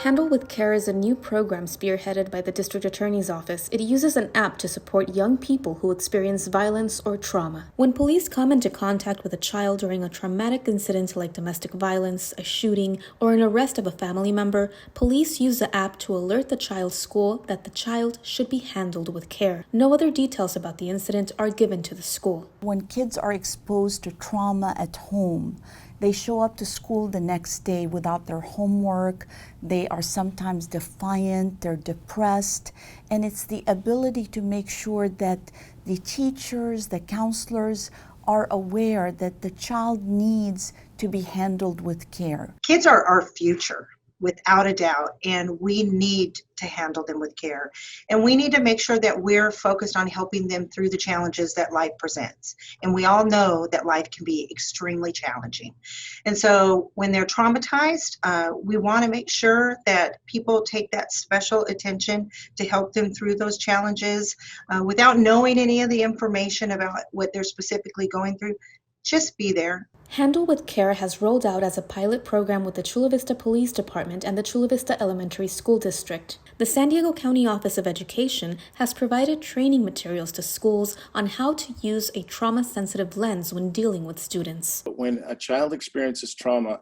Handle with Care is a new program spearheaded by the District Attorney's Office. It uses an app to support young people who experience violence or trauma. When police come into contact with a child during a traumatic incident like domestic violence, a shooting, or an arrest of a family member, police use the app to alert the child's school that the child should be handled with care. No other details about the incident are given to the school. When kids are exposed to trauma at home, they show up to school the next day without their homework. They are sometimes defiant, they're depressed, and it's the ability to make sure that the teachers, the counselors are aware that the child needs to be handled with care. Kids are our future, without a doubt, and we need to handle them with care. And we need to make sure that we're focused on helping them through the challenges that life presents. And we all know that life can be extremely challenging. And so when they're traumatized, we want to make sure that people take that special attention to help them through those challenges without knowing any of the information about what they're specifically going through. Just be there. Handle with Care has rolled out as a pilot program with the Chula Vista Police Department and the Chula Vista Elementary School District. The San Diego County Office of Education has provided training materials to schools on how to use a trauma-sensitive lens when dealing with students. When a child experiences trauma,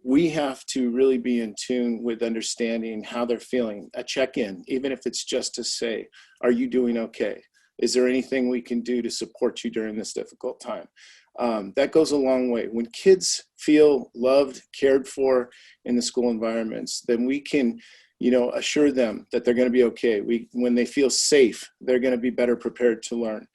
we have to really be in tune with understanding how they're feeling. A check-in, even if it's just to say, are you doing okay? Is there anything we can do to support you during this difficult time? That goes a long way. When kids feel loved, cared for in the school environments, then we can, assure them that they're going to be okay. When they feel safe, they're going to be better prepared to learn.